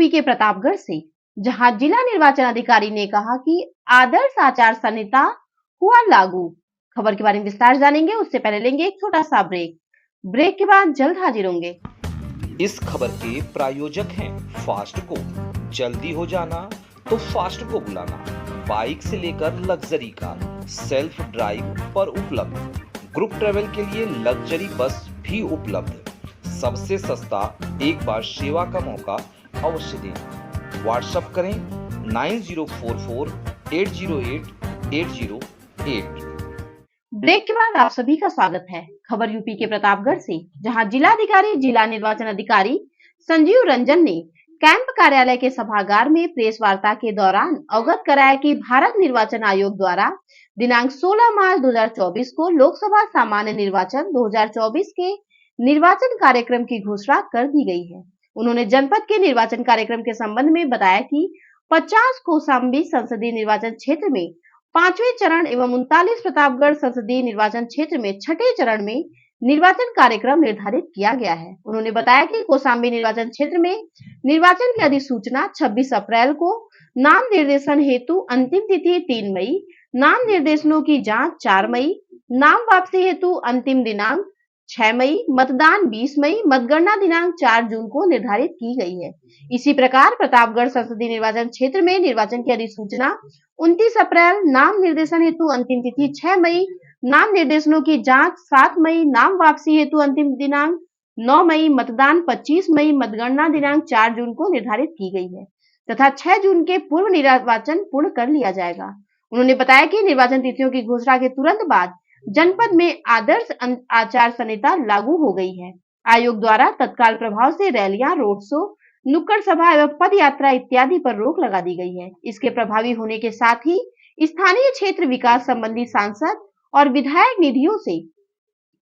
UP के प्रतापगढ़ से, जहां जिला निर्वाचन अधिकारी ने कहा कि आदर्श आचार संहिता हुआ लागू। खबर के बारे में विस्तार जानेंगे, उससे पहले लेंगे एक छोटा सा ब्रेक के बाद जल्द हाजिर होंगे। इस खबर के प्रायोजक हैं फास्ट को। जल्दी हो जाना तो फास्ट को बुलाना। बाइक से लेकर लग्जरी कार सेल्फ ड्राइव पर उपलब्ध। ग्रुप ट्रेवल के लिए लग्जरी बस भी उपलब्ध। सबसे सस्ता एक बार सेवा का मौका अवश्य दें। व्हाट्सएप करें 9044808808। ब्रेक के बाद आप सभी का स्वागत है। खबर यूपी के प्रतापगढ़ से, जहां जिला निर्वाचन अधिकारी संजीव रंजन ने कैंप कार्यालय के सभागार में प्रेस वार्ता के दौरान अवगत कराया कि भारत निर्वाचन आयोग द्वारा दिनांक 16 मार्च 2024 को लोकसभा सामान्य निर्वाचन 2024 के निर्वाचन कार्यक्रम की घोषणा कर दी गई है। उन्होंने जनपद के निर्वाचन कार्यक्रम के संबंध में बताया कि 50 कौशाम्बी संसदीय निर्वाचन क्षेत्र में 5वें चरण एवं 39 प्रतापगढ़ संसदीय निर्वाचन क्षेत्र में 6ठे चरण में निर्वाचन कार्यक्रम निर्धारित किया गया है। उन्होंने बताया कि कौशाम्बी निर्वाचन क्षेत्र में निर्वाचन की अधिसूचना 26 अप्रैल को, नाम निर्देशन हेतु अंतिम तिथि 3 मई, नाम निर्देशनों की जांच 4 मई, नाम वापसी हेतु अंतिम दिनांक 6 मई, मतदान 20 मई, मतगणना दिनांक 4 जून को निर्धारित की गई है। इसी प्रकार प्रतापगढ़ संसदीय निर्वाचन क्षेत्र में निर्वाचन की अधिसूचना 29 अप्रैल, नाम निर्देशन हेतु अंतिम तिथि 6 मई, नाम निर्देशनों की जांच 7 मई, नाम वापसी हेतु अंतिम दिनांक 9 मई, मतदान 25 मई, मतगणना दिनांक 4 जून को निर्धारित की गई है तथा 6 जून के पूर्व निर्वाचन पूर्ण कर लिया जाएगा। उन्होंने बताया कि निर्वाचन तिथियों की घोषणा के तुरंत बाद जनपद में आदर्श आचार संहिता लागू हो गई है। आयोग द्वारा तत्काल प्रभाव से रैलियां, रोड शो, नुक्कड़ सभा एवं पद यात्रा इत्यादि पर रोक लगा दी गई है। इसके प्रभावी होने के साथ ही स्थानीय क्षेत्र विकास संबंधी सांसद और विधायक निधियों से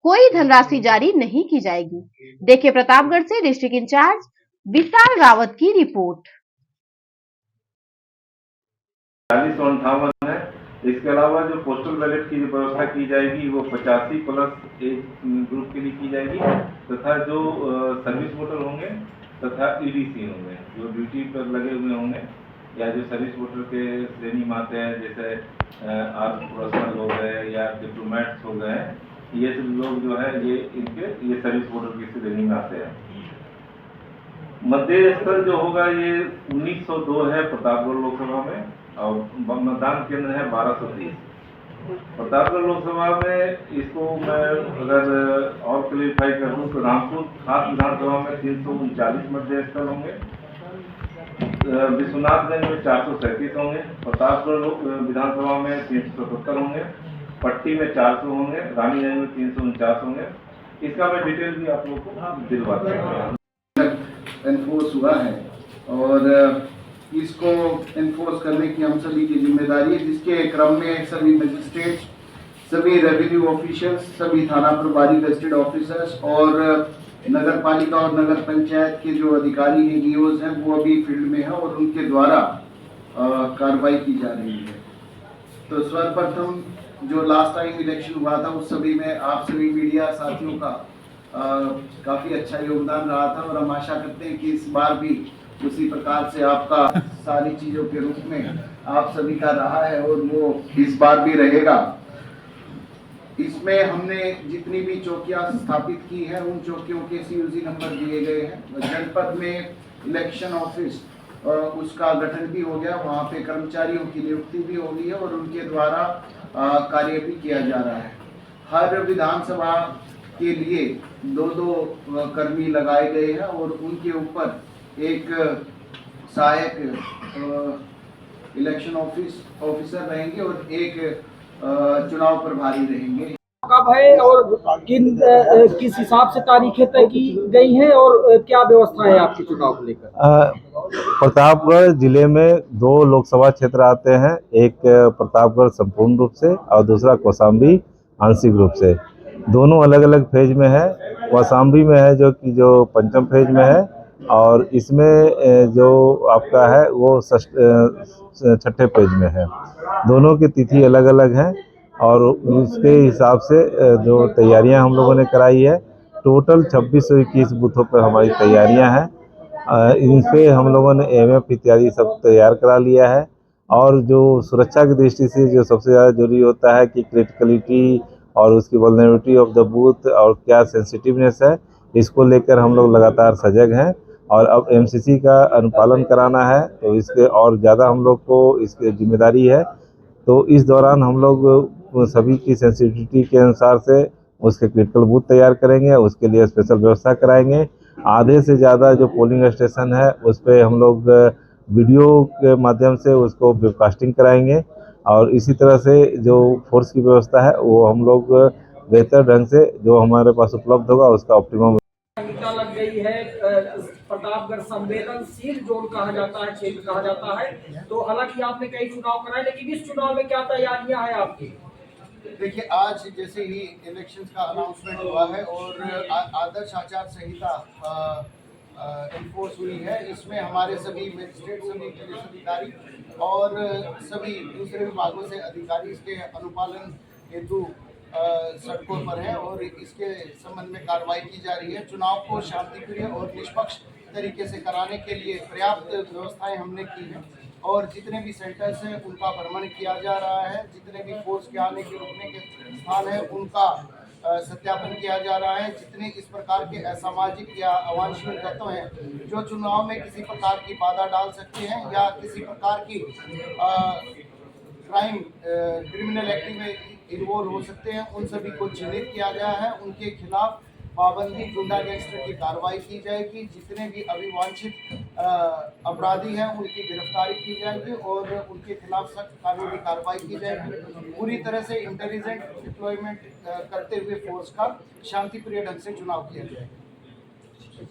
कोई धनराशि जारी नहीं की जाएगी। देखिए प्रतापगढ़ से डिस्ट्रिक्ट इंचार्ज विशाल रावत की रिपोर्ट। 4058 है। इसके अलावा जो पोस्टल बैलेट की व्यवस्था की जाएगी वो 85 प्लस एक ग्रुप के लिए की जाएगी तथा जो सर्विस वोटर होंगे तथा ईडीसी होंगे जो ड्यूटी पर लगे हुए होंगे या जो सर्विस वोटर के श्रेणी में आते हैं, जैसे आर्म पर्सनल हो गए या डिप्लोमेट्स हो गए, ये सब लोग जो है ये सर्विस वोटर की श्रेणी में आते हैं। मतदेय स्थल जो होगा ये 1902 है प्रतापगढ़ लोकसभा में और मतदान केंद्र है 1230। प्रतापगढ़ लोकसभा में इसको मैं अगर और क्लियरिफाई कर दूं तो रामपुर खास विधानसभा में 339 मतदेय स्थल होंगे, विश्वनाथगंज में 437 होंगे, प्रतापगढ़ विधानसभा में 377 होंगे, पट्टी में 400 होंगे, रानीगंज में 349 होंगे। इसका मैं डिटेल भी आप लोग को दिलवाता हूँ। एनफोर्स हुआ है और इसको एनफोर्स करने की हम सभी की जिम्मेदारी है, जिसके क्रम में सभी मजिस्ट्रेट, सभी रेवेन्यू ऑफिसर्स, सभी थाना प्रभारी गजेटेड ऑफिसर्स और नगर पालिका और नगर पंचायत के जो अधिकारी हैं, डीओज हैं, वो अभी फील्ड में हैं और उनके द्वारा कार्रवाई की जा रही है। तो सर्वप्रथम जो लास्ट टाइम इलेक्शन हुआ था उस सभी में आप सभी मीडिया साथियों का काफ़ी अच्छा योगदान रहा था और हम आशा करते हैं कि इस बार भी उसी प्रकार से आपका सारी चीज़ों के रूप में आप सभी का रहा है और वो इस बार भी रहेगा। इसमें हमने जितनी भी चौकियां स्थापित की हैं उन चौकियों के CUC नंबर दिए गए हैं। जनपद में इलेक्शन ऑफिस उसका गठन भी हो गया, वहाँ पे कर्मचारियों की नियुक्ति भी हो गई है और उनके द्वारा कार्य भी किया जा रहा है। हर विधानसभा के लिए 2-2 कर्मी लगाए गए हैं और उनके ऊपर एक सहायक इलेक्शन ऑफिसर रहेंगे और एक चुनाव प्रभारी रहेंगे। कब है और किस हिसाब से तारीखें तय की गई हैं और क्या व्यवस्था है आपके चुनाव को लेकर? प्रतापगढ़ जिले में 2 लोकसभा क्षेत्र आते हैं, एक प्रतापगढ़ संपूर्ण रूप से और दूसरा कौशाम्बी आंशिक रूप से। दोनों अलग अलग फेज में है। कौशाम्बी में है जो पंचम फेज में है और इसमें जो आपका है वो 6ठे पेज में है। दोनों की तिथि अलग अलग हैं और उसके हिसाब से जो तैयारियां हम लोगों ने कराई है, टोटल 2621 बूथों पर हमारी तैयारियां हैं इन पे हम लोगों ने एमएफ इत्यादि सब तैयार करा लिया है। और जो सुरक्षा की दृष्टि से जो सबसे ज़्यादा जरूरी होता है कि क्रिटिकलिटी और उसकी वल्नरेबिलिटी ऑफ द बूथ और क्या सेंसिटिवनेस है, इसको लेकर हम लोग लगातार सजग हैं। और अब एमसीसी का अनुपालन कराना है, तो इसके और ज़्यादा हम लोग को इसकी जिम्मेदारी है। तो इस दौरान हम लोग सभी की सेंसिटिविटी के अनुसार से उसके क्रिटिकल बूथ तैयार करेंगे, उसके लिए स्पेशल व्यवस्था कराएंगे। आधे से ज़्यादा जो पोलिंग स्टेशन है उस पर हम लोग वीडियो के माध्यम से उसको ब्रॉडकास्टिंग कराएंगे। और इसी तरह से जो फोर्स की व्यवस्था है वो हम लोग बेहतर ढंग से जो हमारे पास उपलब्ध होगा उसका ऑप्टिमम संहिता लग गई है। प्रतापगढ़ संवेदनशील जोन कहा जाता है, क्षेत्र कहा जाता है। तो हालांकि आपने कई चुनाव कराए, लेकिन इस चुनाव में क्या तैयारियां हैं आपकी? देखिए, आज जैसे ही इलेक्शंस का अनाउंसमेंट हुआ है और आदर्श आचार संहिता इन्फोर्स हुई है, इसमें हमारे सभी मजिस्ट्रेट, सभी पुलिस अधिकारी और सभी दूसरे विभागों से अधिकारी इसके अनुपालन हेतु सड़कों पर हैं और इसके संबंध में कार्रवाई की जा रही है। चुनाव को शांतिप्रिय और निष्पक्ष तरीके से कराने के लिए पर्याप्त व्यवस्थाएं हमने की हैं और जितने भी सेंटर्स हैं उनका भ्रमण किया जा रहा है। जितने भी फोर्स के आने के रुकने के स्थान है उनका सत्यापन किया जा रहा है। जितने इस प्रकार के असामाजिक या अवांछनीय तत्व हैं जो चुनाव में किसी प्रकार की बाधा डाल सकते हैं या किसी प्रकार की क्रिमिनल एक्टिव में इन्वॉल्व हो सकते हैं, उन सभी को चिन्हित किया गया है। उनके खिलाफ पाबंदी, गुंडा गैंगस्टर की कार्रवाई की जाएगी। जितने भी अभिवांछित अपराधी हैं उनकी गिरफ्तारी की जाएगी और उनके खिलाफ सख्त कानूनी कार्रवाई की जाएगी। पूरी तरह से इंटेलिजेंट डिप्लॉयमेंट करते हुए फोर्स का शांतिप्रिय ढंग से चुनाव किया जाएगा।